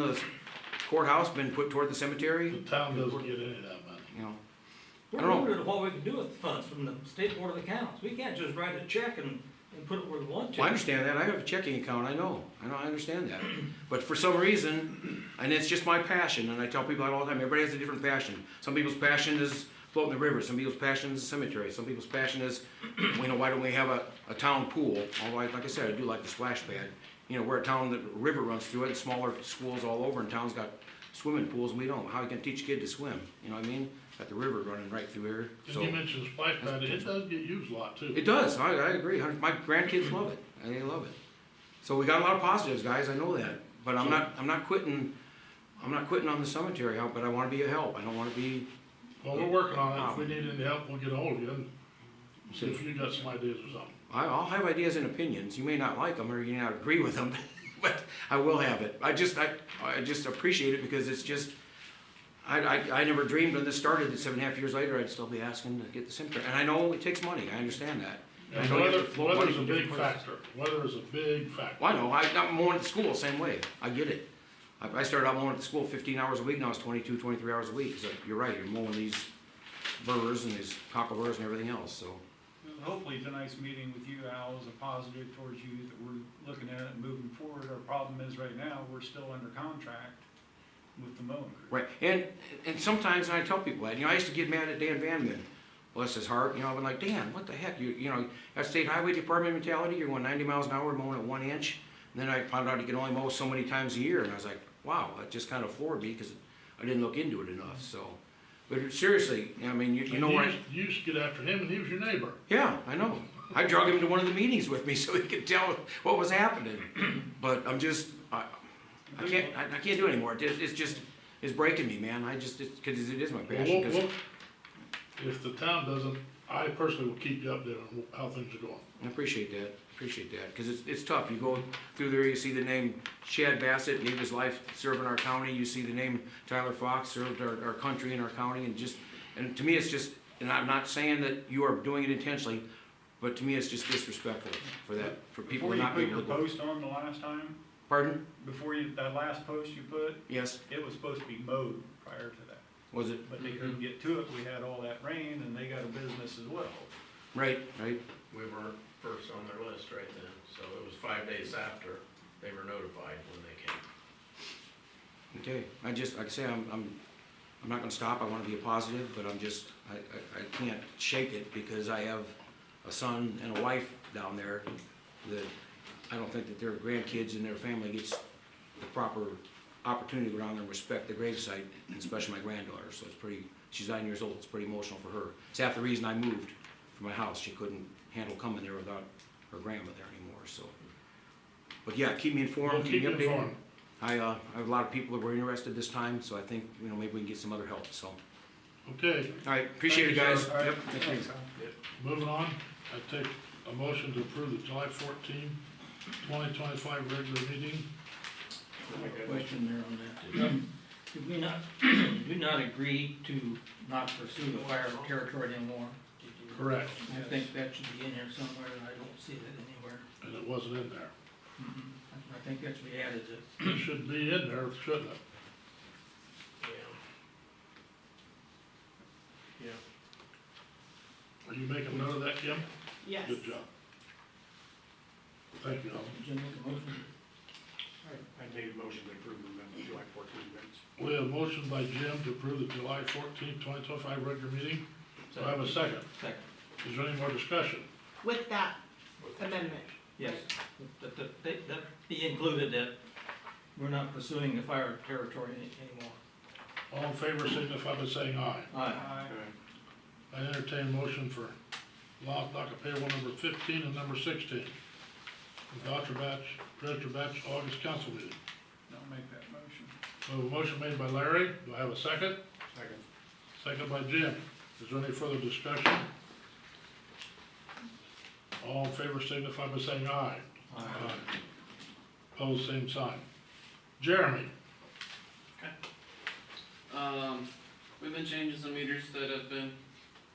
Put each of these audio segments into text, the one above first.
the courthouse been put toward the cemetery? The town doesn't get any of that money. You know, We're limited to what we can do with the funds from the State Board of Accounts. We can't just write a check and put it where we want to. well, I understand that. I have a checking account. I understand that. But for some reason, and it's just my passion, and I tell people that all the time, everybody has a different passion. Some people's passion is floating the river. Some people's passion is the cemetery. Some people's passion is, you know, why don't we have a town pool? Although, like I said, I do like the splash pad. You know, we're a town that river runs through it, and smaller schools all over, and towns got swimming pools, and we don't. How are you gonna teach a kid to swim? You know what I mean? Got the river running right through here. And So you mentioned splash pad, it does get used a lot too. it does. I agree. My grandkids love it. And they love it. So we got a lot of positives, guys. I know that. But I'm not quitting. I'm not quitting on the cemetery help. But I want to be a help. I don't want to be. Well, we're working on it. If we need any help, we'll get ahold of you and see if you got some ideas or something. I'll have ideas and opinions. You may not like them or you may not agree with them, but I will have it. I just appreciate it because it's just. I never dreamed when this started that 7.5 years later I'd still be asking to get the cemetery. And I know it takes money. I understand that. And weather's a big factor. Weather is a big factor. Well, I know. I'm mowing at the school same way. I get it. I started out mowing at the school 15 hours a week. Now it's 22, 23 hours a week. So you're right. You're mowing these burrs and these cockleburrs and everything else. So Hopefully tonight's meeting with you, Al, is a positive towards you, that we're looking at it and moving forward. Our problem is right now, we're still under contract with the mowing crew. right. And sometimes I tell people that. You know, I used to get mad at Dan Vanman. Bless his heart. You know, I've been like, Dan, what the heck? You know, that state highway department mentality. You're going 90 miles an hour mowing at 1 inch. And then I found out you can only mow so many times a year, and I was like, wow, that just kind of floored me because I didn't look into it enough. So, but seriously, I mean, you know what? You used to get after him, and he was your neighbor. Yeah, I know. I drug him to one of the meetings with me so he could tell what was happening. But I'm just, I can't do it anymore. It's breaking me, man. Because it is my passion. Well, if the town doesn't, I personally will keep you updated on how things are going. I appreciate that. Because it's tough. You go through there, you see the name Chad Bassett, gave his life serving our county. You see the name Tyler Fox, served our country and our county. And to me, it's just, and I'm not saying that you are doing it intentionally, but to me, it's just disrespectful for people to not be able to go. Before you put your post on the last time, Pardon? that last post you put, Yes. it was supposed to be mowed prior to that. Was it? But they couldn't get to it, we had all that rain, and they got a business as well. Right. We weren't first on their list right then, so it was 5 days after they were notified when they came. Okay. Like I say, I'm not gonna stop. I wanna be a positive, but I can't shake it because I have a son and a wife down there that I don't think that their grandkids and their family gets the proper opportunity to go down there and respect the gravesite, and especially my granddaughter. So she's 9 years old. It's pretty emotional for her. It's half the reason I moved from my house. She couldn't handle coming there without her grandma there anymore. So, but yeah, keep me informed. We'll keep you updated. informed. I have a lot of people that were interested this time, so I think maybe we can get some other help. So, Okay, all right, appreciate it, Thank you, guys. sir. Yep, thank you. Thanks, Al. moving on. I take a motion to approve the July 14, 2025 regular meeting. Question there on that. Did we not agree to not pursue the fire territory anymore? Correct. I think that should be in here somewhere, and I don't see that anywhere. And it wasn't in there. I think that should be added to. It should be in there, shouldn't it? Yeah. Are you making note of that, Kim? Yes. Good job. Thank you, Alan. Jim, make a motion. I take a motion to approve the July 14 minutes. We have a motion by Jim to approve the July 14, 2025 regular meeting. Do I have a second? Second. Is there any more discussion? With that amendment. Yes, that be included that we're not pursuing the fire territory anymore. All in favor signify by saying aye. Aye. I entertain a motion for last docket payroll number 15 and number 16. Voucher batch, treasurer batch, August council meeting. I'll make that motion. We have a motion made by Larry. Do I have a second? Second. Second by Jim. Is there any further discussion? All in favor signify by saying aye. Aye. Opposed, same sign. Jeremy, We've been changing some meters that have been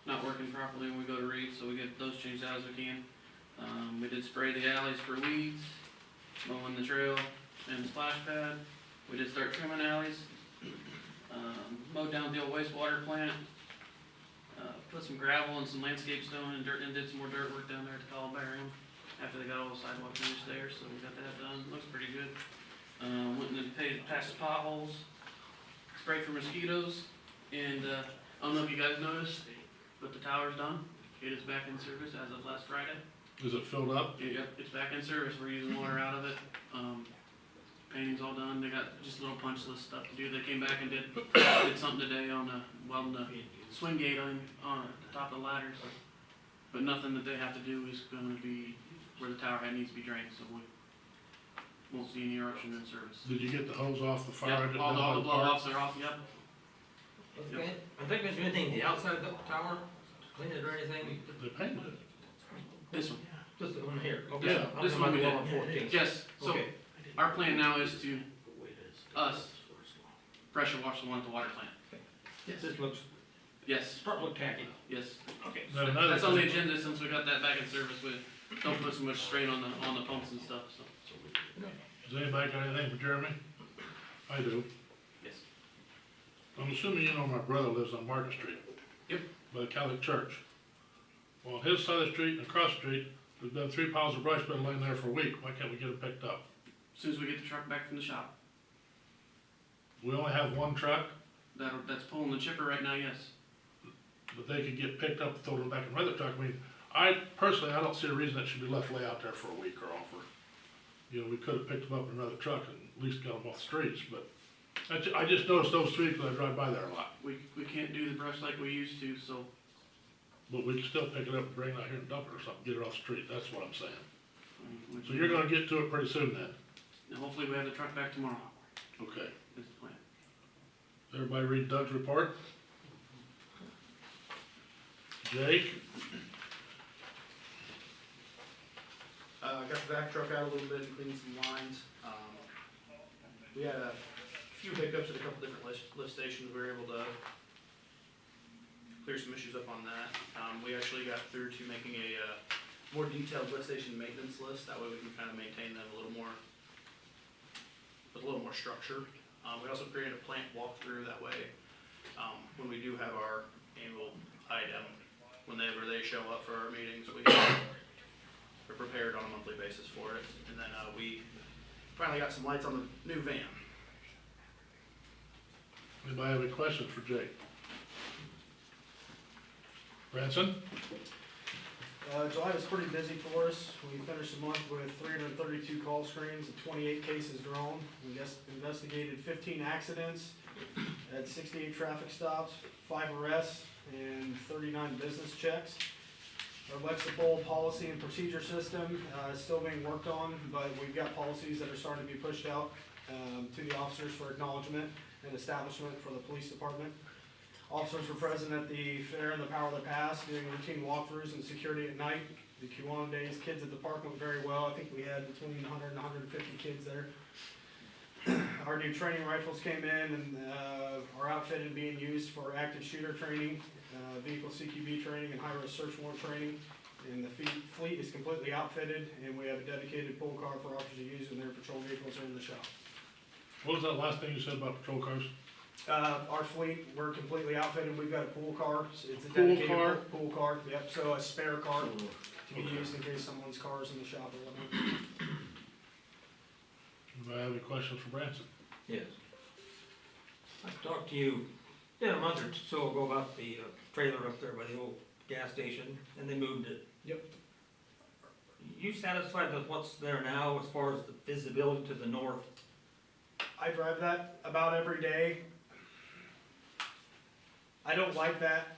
not working properly when we go to read, so we get those changed out as we can. We did spray the alleys for weeds, mowing the trail and the splash pad. We did start trimming alleys, mowed down the old wastewater plant, put some gravel and some landscape stone and dirt, and did some more dirt work down there at the columbarium after they got all the sidewalk finished there, so we got that done, looks pretty good. Went and patched potholes, sprayed for mosquitoes, and, I don't know if you guys noticed, but the tower's done. It is back in service as of last Friday. Is it filled up? Yep, it's back in service, we're using water out of it, painting's all done, they got just little punch list stuff to do, they came back and did something today on the, welding the swing gate on the top of the ladder, so. But nothing that they have to do is gonna be where the tower head needs to be drained, so we won't see any eruption in service. Did you get the hose off the fire Yep, hydrant? all down by the the blow park? offs are off, yep. Okay, I think there's anything, the outside of the tower, clean it or anything, They painted it. This one. just the one here, okay. Yeah, I'm this talking one we about did. the one on 14th. Yes, so Okay. our plan now is to, us, pressure wash the one at the water plant. This looks, Yes, start look tacky. yes. Okay. Now, another That's on the thing- agenda since we got that back in service with, don't put so much strain on the pumps and stuff, so, Does anybody got anything for Jeremy? I do. yes. I'm assuming you know my brother lives on Market Street. Yep. By the Catholic Church. Well, on his side of the street and across the street, there's been 3 piles of brush been laying there for a week. Why can't we get it picked up? As soon as we get the truck back from the shop, We only have one truck, that's pulling the chipper right now, yes. but they could get picked up and thrown back in another truck. I mean, I personally, I don't see a reason that should be left lay out there for a week or over. You know, we could have picked them up in another truck and at least got them off the streets, but I just noticed those streets because I drive by there a lot. We can't do the brush like we used to, so But we can still pick it up and bring it out here and dump it or something, get it off the street, that's what I'm saying. we So you're gonna get to it pretty soon then? and hopefully we have the truck back tomorrow, Okay. is the plan. Everybody read Doug's report? Jake? Got the vac truck out a little bit and cleaned some lines. We had a few hiccups at a couple different lift stations. We were able to clear some issues up on that. We actually got through to making a more detailed lift station maintenance list. That way we can kind of maintain them a little more, with a little more structure. We also created a plant walkthrough. That way, when we do have our annual item, whenever they show up for our meetings, we're prepared on a monthly basis for it. And then we finally got some lights on the new van. Anybody have any questions for Jake? Branson? July was pretty busy for us. We finished the month with 332 call screens and 28 cases drawn. We investigated 15 accidents, had 68 traffic stops, 5 arrests, and 39 business checks. Our Lexipol policy and procedure system is still being worked on, but we've got policies that are starting to be pushed out to the officers for acknowledgement and establishment for the police department. Officers were present at the fair and the Power of the Past, doing routine walkthroughs and security at night. The Kiwanis Days Kids at the Park went very well. I think we had between 100 and 150 kids there. Our new training rifles came in and are outfitted and being used for active shooter training, vehicle CQB training, and high-risk search warrant training. And the fleet is completely outfitted, and we have a dedicated pool car for officers to use when their patrol vehicles are in the shop. What was that last thing you said about patrol cars? Our fleet, we're completely outfitted, we've got a pool car, it's a Pool dedicated car? pool car, yep, so a spare car to be used in case someone's car is in the shop or whatnot. Anybody have any questions for Branson? Yes. I talked to you, a month or so ago about the trailer up there by the old gas station, and they moved it. Yep. You satisfied with what's there now as far as the visibility to the north? I drive that about every day. I don't like that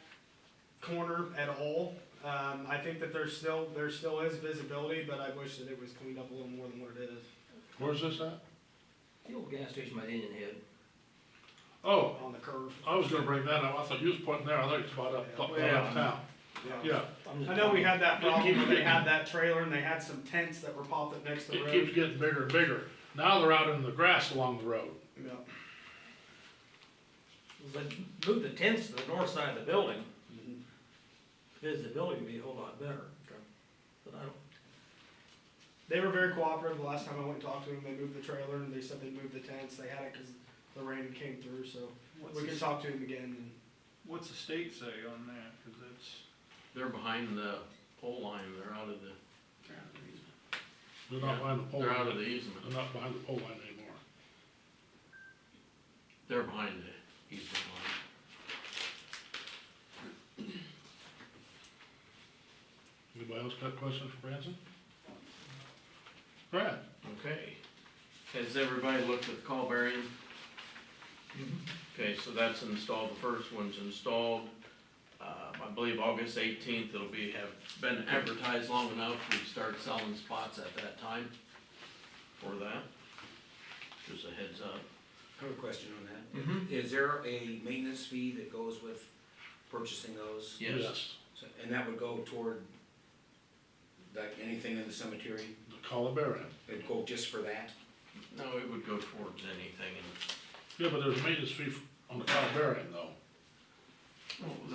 corner at all. I think that there still is visibility, but I wish that it was cleaned up a little more than what it is. Where's this at? The old gas station by the Indian Head. Oh, On the curve. I was gonna bring that up. I thought you was pointing there. I thought you was about uptown. Yeah. I know we had that problem where they had that trailer and they had some tents that were popped up next to the It road. keeps getting bigger and bigger. Now they're out in the grass along the road. Yeah. But move the tents to the north side of the building, visibility would be a whole lot better. But I don't, They were very cooperative. The last time I went and talked to them, they moved the trailer and they said they moved the tents. They had it because the rain came through, so we can talk to them again. And What's the state say on that? Cause it's, They're behind the pole line, they're out of the, They're not behind the pole they're out of line, the easement. they're not behind the pole line anymore. They're behind the easement line. Anybody else got questions for Branson? Brad? Okay. Has everybody looked at the call bearing? Okay, so that's installed, the first one's installed, I believe August 18th, it'll have been advertised long enough, we start selling spots at that time for that. Just a heads up. I have a question on that. Mm-hmm. Is there a maintenance fee that goes with purchasing those? Yes. So- And that would go toward, like, anything in the cemetery? The Columbarium. It'd go just for that? No, it would go towards anything, Yeah, but there's a maintenance fee on the Columbarium though.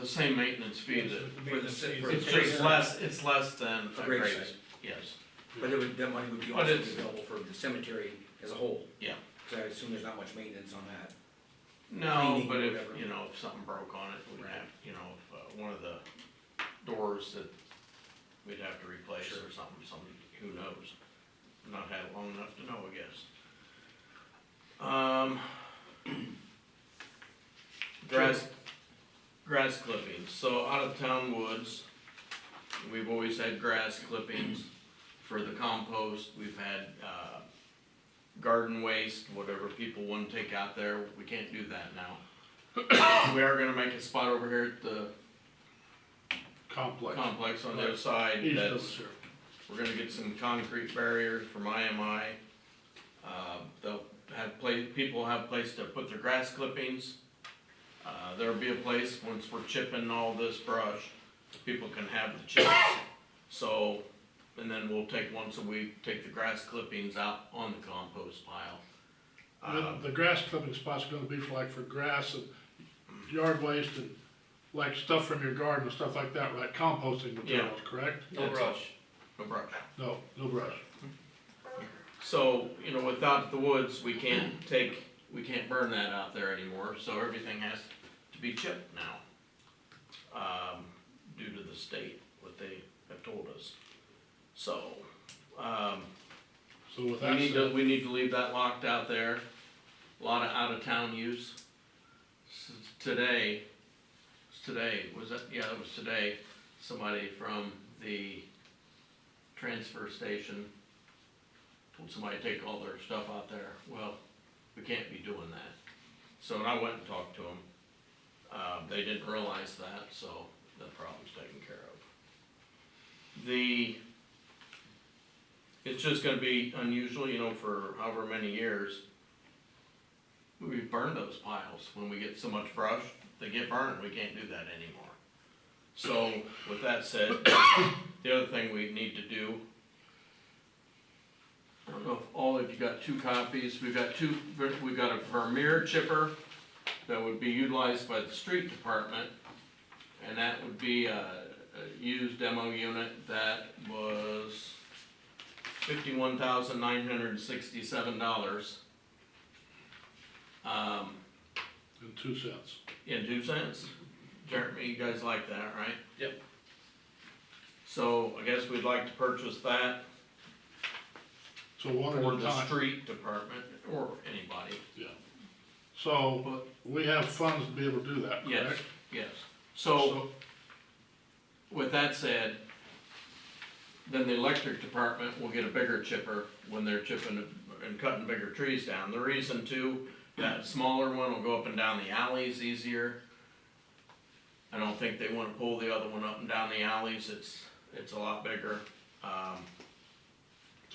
the same maintenance fee that, Maintenance fee for it's the just gravesite. less, it's less than A a gravesite. grave, yes. But it would, that money would be But also it's- available for the cemetery as a whole? Yeah. So I assume there's not much maintenance on that? No, Cleaning but or if, whatever. you know, if something broke on it, we'd Right. have, you know, if, one of the doors that we'd have to replace Sure. or something, who knows? Not had it long enough to know, I guess. Grass clippings, so out of town woods, we've always had grass clippings. For the compost, we've had, garden waste, whatever people wanna take out there, we can't do that now. We are gonna make a spot over here at the Complex. complex on the other side, East of that's, us here. we're gonna get some concrete barriers from IMI. They'll have people will have a place to put their grass clippings. There'll be a place, once we're chipping all this brush, people can have the chips. So, and then we'll take once a week, take the grass clippings out on the compost pile. The grass clipping spot's gonna be for grass and yard waste and like stuff from your garden and stuff like that, right? Composting materials, correct? No brush. No brush. No, no brush. So, you know, without the woods, we can't burn that out there anymore, so everything has to be chipped now. Due to the state, what they have told us. So, So with that said, we need to leave that locked out there. A lot of out-of-town use. Today, was that, yeah, it was today, somebody from the transfer station told somebody to take all their stuff out there. Well, we can't be doing that. So, and I went and talked to them. They didn't realize that, so that problem's taken care of. It's just gonna be unusual, you know, for however many years. We burn those piles. When we get so much brush, they get burned, we can't do that anymore. So, with that said, the other thing we need to do, I don't know if all of you got 2 copies, we've got a Vermeer chipper that would be utilized by the street department, and that would be a used demo unit that was $51,967. in 2 cents. In 2 cents? Jeremy, you guys like that, right? Yep. So, I guess we'd like to purchase that So one for at a the time. street department, or anybody. Yeah. So we have funds to be able to do that, Yes, correct? yes. So, with that said, then the electric department will get a bigger chipper when they're chipping and cutting bigger trees down. The reason too, that smaller one will go up and down the alleys easier. I don't think they wanna pull the other one up and down the alleys, it's a lot bigger. So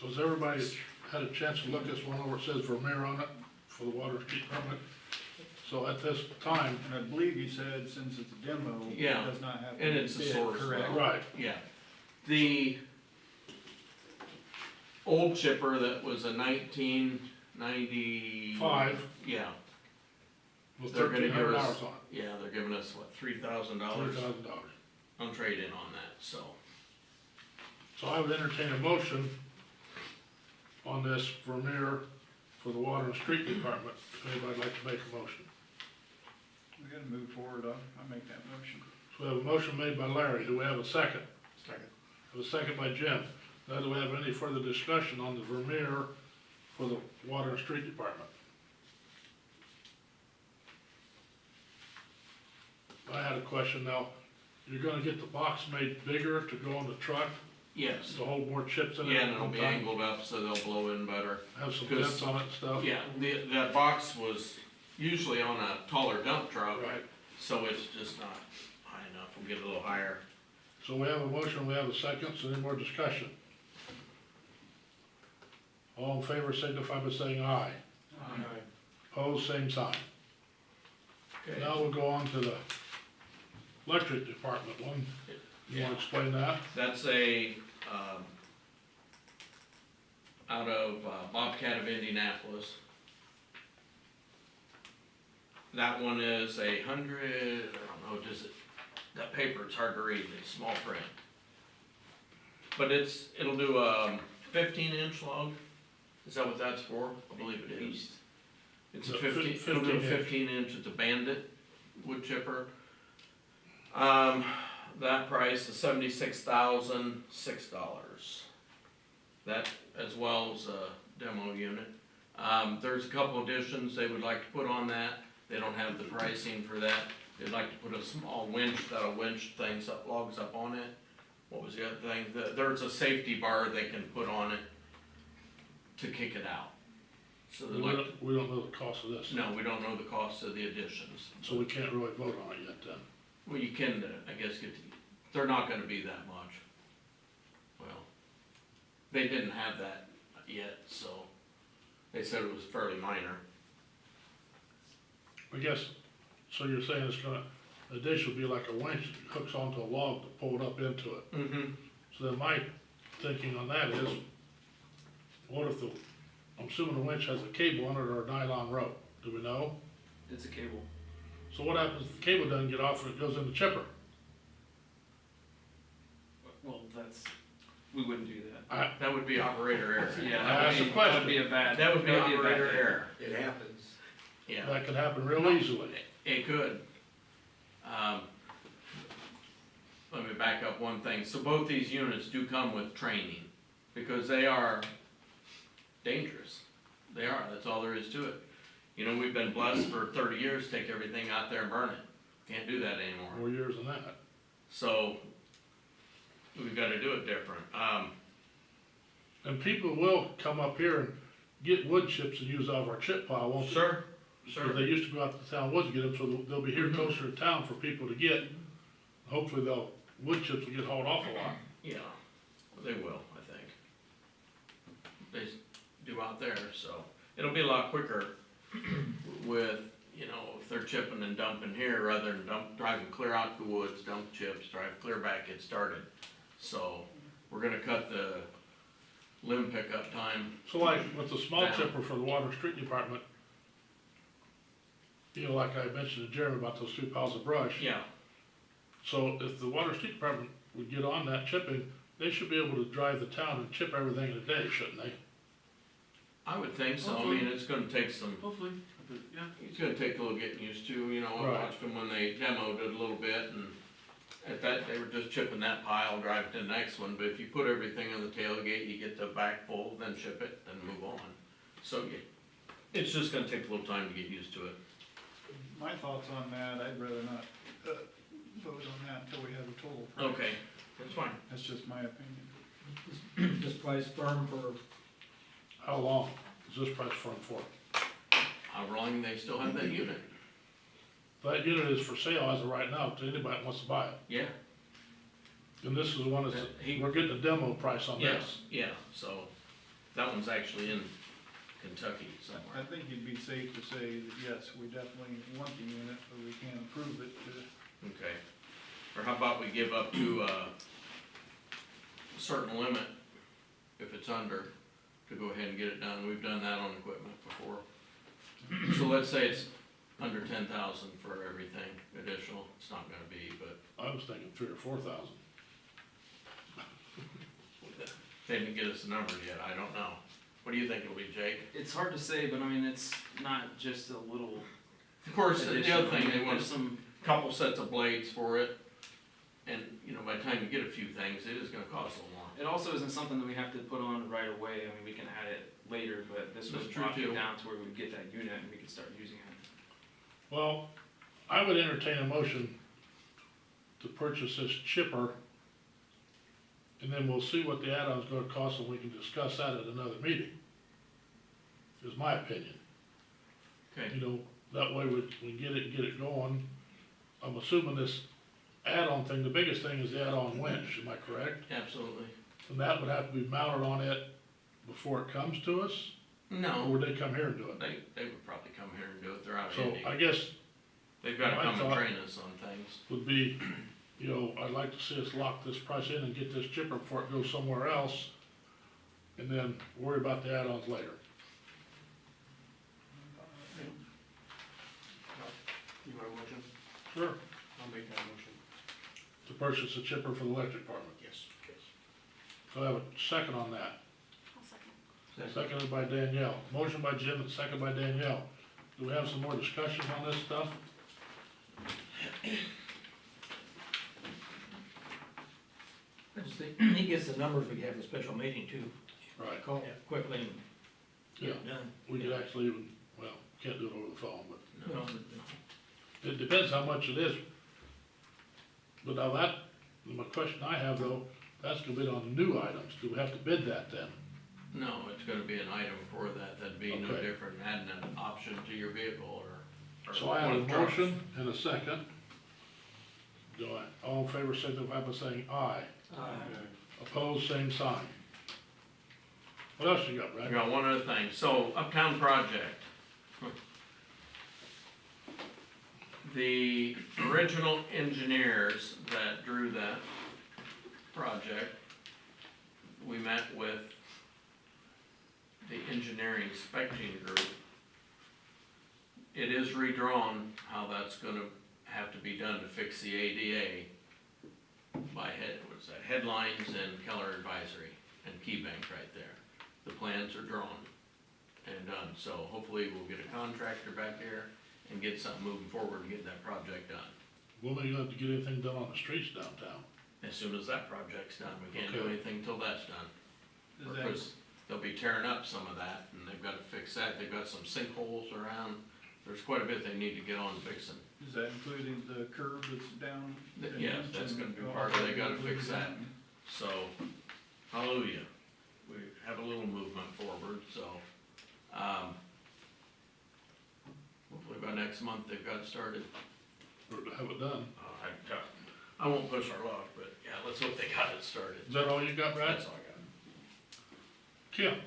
has everybody had a chance to look this one over? It says Vermeer on it for the water street department. So at this time, and I believe you said since it's a demo, it Yeah, does not have to and be it's a bid, source correct? well. right, Yeah, the old chipper that was a 1995. Yeah, with They're gonna give 1,300 us- hours on it, yeah, they're giving us, what, $3,000 $3,000. on trade-in on that, so. So I would entertain a motion on this Vermeer for the water and street department, if anybody'd like to make a motion. We gotta move forward, I'll make that motion. So we have a motion made by Larry, do we have a second? Second. Have a second by Jim. Now, do we have any further discussion on the Vermeer for the water and street department? I had a question now, you're gonna get the box made bigger to go on the truck, Yes. to hold more chips in it? Yeah, at and it'll one be time? angled up so they'll blow in better. Have some Because- vents on it and stuff? Yeah, that box was usually on a taller dump truck, Right, so it's just not high enough. We'll get a little higher. so we have a motion, we have a second, so any more discussion? All in favor signify by saying aye. Opposed, same sign. Okay. Now we'll go on to the electric department one. You wanna explain that? That's out of Bobcat of Indianapolis. That one is 100, I don't know, that paper, it's hard to read, it's small print. But it'll do a 15-inch log, is that what that's for? I believe it is. It's a No, 15, it'll do a 15 inch. 15-inch, it's a Bandit wood chipper. That price is $76,006. That, as well as a demo unit. There's a couple additions they would like to put on that. They don't have the pricing for that. They'd like to put a small winch that'll winch things up, logs up on it. What was the other thing? There's a safety bar they can put on it to kick it out. So they'd like, We don't know the cost of this, no, we don't know the cost of the additions. so we can't really vote on it yet then. Well, you can, I guess, they're not gonna be that much. Well, they didn't have that yet, so they said it was fairly minor. I guess, so you're saying it's gonna, the dish will be like a winch that hooks onto a log to pull it up into it. Mm-hmm. So then my thinking on that is, what if I'm assuming the winch has a cable on it or a nylon rope, do we know? It's a cable. So what happens if the cable doesn't get off and it goes in the chipper? Well, we wouldn't do that. That would be operator error. Yeah, That's the that question. would be a bad. That would be a bad operator thing. error, It happens. yeah. That could happen real easily. It could. Let me back up one thing. So both these units do come with training because they are dangerous. They are, that's all there is to it. You know, we've been blessed for 30 years to take everything out there and burn it. Can't do that anymore. More years than that. So we've gotta do it different. And people will come up here and get wood chips and use out of our chip pile, won't they? Sure, Because they used to go out to town woods to get them, so they'll be here closer to town for people to get. Hopefully wood chips will get hauled off a lot. Yeah, they will, I think. They do out there, so it'll be a lot quicker with, you know, if they're chipping and dumping here rather than driving clear out the woods, dump chips, drive clear back, get started. So we're gonna cut the limb pickup time. So like with the small Down. chipper for the water and street department, you know, like I mentioned to Jeremy about those 2 piles of brush. Yeah, So if the water and street department would get on that chipping, they should be able to drive the town and chip everything in a day, shouldn't they? I would think so. I mean, it's gonna take some, Hopefully, but yeah. it's gonna take a little getting used to, you know. I Right. watched them when they demoed it a little bit and at that, they were just chipping that pile, driving to the next one. But if you put everything on the tailgate, you get the back full, then chip it, then move on. So it's just gonna take a little time to get used to it. My thoughts on that, I'd rather not, vote on that until we have a total price. Okay, that's fine. That's just my opinion. This price firm for, How long is this price firm for? How long they still have that unit? That unit is for sale as of right now to anybody that wants to buy it. Yeah, And this is the one that's, we're getting a demo price on this. yeah, so that one's actually in Kentucky I somewhere. think it'd be safe to say that, yes, we definitely want the unit, but we can't approve it to. Okay. Or how about we give up to a certain limit, if it's under, to go ahead and get it done. We've done that on equipment before. So let's say it's under 10,000 for everything additional. It's not gonna be, but I was thinking 3,000 or 4,000. they didn't get us the numbers yet. I don't know. What do you think it'll be, Jake? It's hard to say, but I mean, it's not just a little Of course, the addition. other thing, I they mean, want there's some, a couple sets of blades for it, and, you know, by the time you get a few things, it is gonna cost a little more. it also isn't something that we have to put on right away. I mean, we can add it later, but this would That's true, drop it too. down to where we get that unit and we can start using it. Well, I would entertain a motion to purchase this chipper, and then we'll see what the add-on's gonna cost, and we can discuss that at another meeting. Is my opinion. Okay, You know, that way we get it going. I'm assuming this add-on thing, the biggest thing is the add-on winch, am I correct? absolutely. And that would have to be mounted on it before it comes to us, or No, would they come here and do it? they would probably come here and do it, they're out of So Indy. I guess They've gotta my come and thought- train us on things. would be, you know, I'd like to see us lock this price in and get this chipper before it goes somewhere else, and then worry about the add-ons later. You want a motion? Sure. I'll make that motion. To purchase a chipper for the electric department. Yes. So I have a second on that. I'll second. Seconded by Danielle. Motion by Jim and second by Danielle. Do we have some more discussion on this stuff? I just think, he gets the numbers, we can have a special meeting too, Right. call quickly and get it done. We could actually even, well, can't do it over the phone, but You know, it depends how much it is. But now that, my question I have though, that's gonna be on new items. Do we have to bid that then? No, it's gonna be an item for that, that'd be no Okay. different, adding an option to your vehicle or. So I have one a of the trucks. motion and a second. All in favor, signify by saying aye. Opposed, same sign. What else you got, I Brad? got one other thing, so Uptown Project. The original engineers that drew that project, we met with the engineering inspecting group. It is redrawn how that's gonna have to be done to fix the ADA by headlines and Keller Advisory and Key Bank right there. The plans are drawn and done, so hopefully we'll get a contractor back here and get something moving forward and get that project done. When are you going to get anything done on the streets downtown? As soon as that project's done, we can't do Okay. anything till that's done. Does that, Because they'll be tearing up some of that, and they've gotta fix that, they've got some sinkholes around, there's quite a bit they need to get on fixing. is that including the curb that's down? Yes, that's gonna be part of it, they gotta fix that. So, hallelujah, we have a little movement forward, so, hopefully by next month they've got it started. Or to have it done? I won't push our luck, but yeah, let's hope they got it started. Is that all you got, Brad? That's all I got. Kim?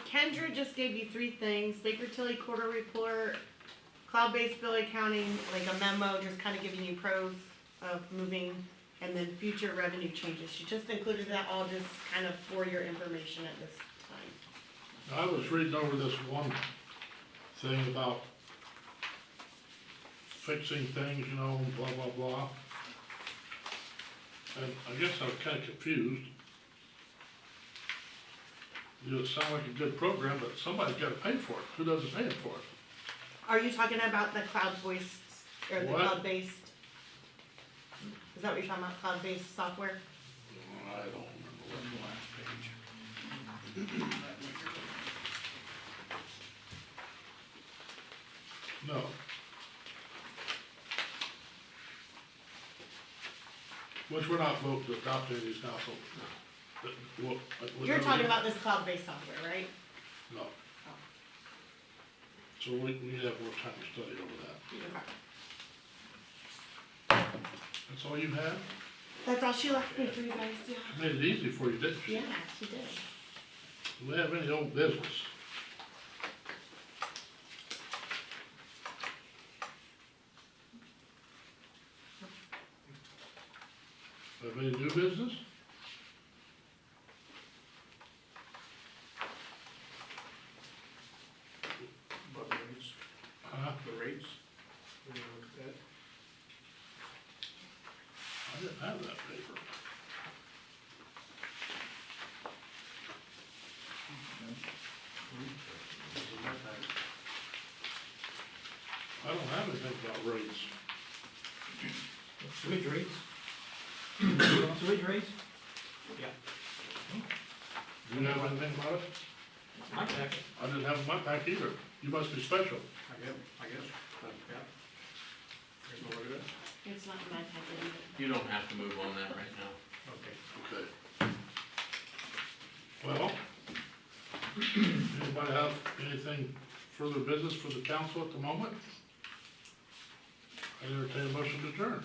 Kendra just gave you three things: Baker Tilly quarter report, cloud-based bill accounting, like a memo, just kind of giving you pros of moving, and then future revenue changes. She just included that all just kind of for your information at this time. I was reading over this one thing about fixing things, you know, blah, blah, blah. And I guess I was kinda confused. You know, it sounded like a good program, but somebody's gotta pay for it. Who does the paying for it? Are you talking about the cloud voice, or the What? cloud-based? Is that what you're talking about, cloud-based software? I don't remember what the last page. No. Which we're not voting to adopt any of these now, so. You're talking about this cloud-based software, right? No. So we need to have more time to study over that. Okay. That's all you have? That's all she left me for you guys, yeah. Made it easy for you, didn't she? Yeah, she did. Do we have any old business? Have any new business? What rates? Huh? The rates? We gonna look at that? I didn't have that paper. I don't have anything about rates. Sewage rates? Sewage rates? Do you have anything about it? My packet. I didn't have it in my pack either. You must be special. I guess, yeah. Here's my look at it. It's not in my packet either. You don't have to move on that right now. Okay. Okay. Well, anybody have anything further business for the council at the moment? I entertain a motion to adjourn.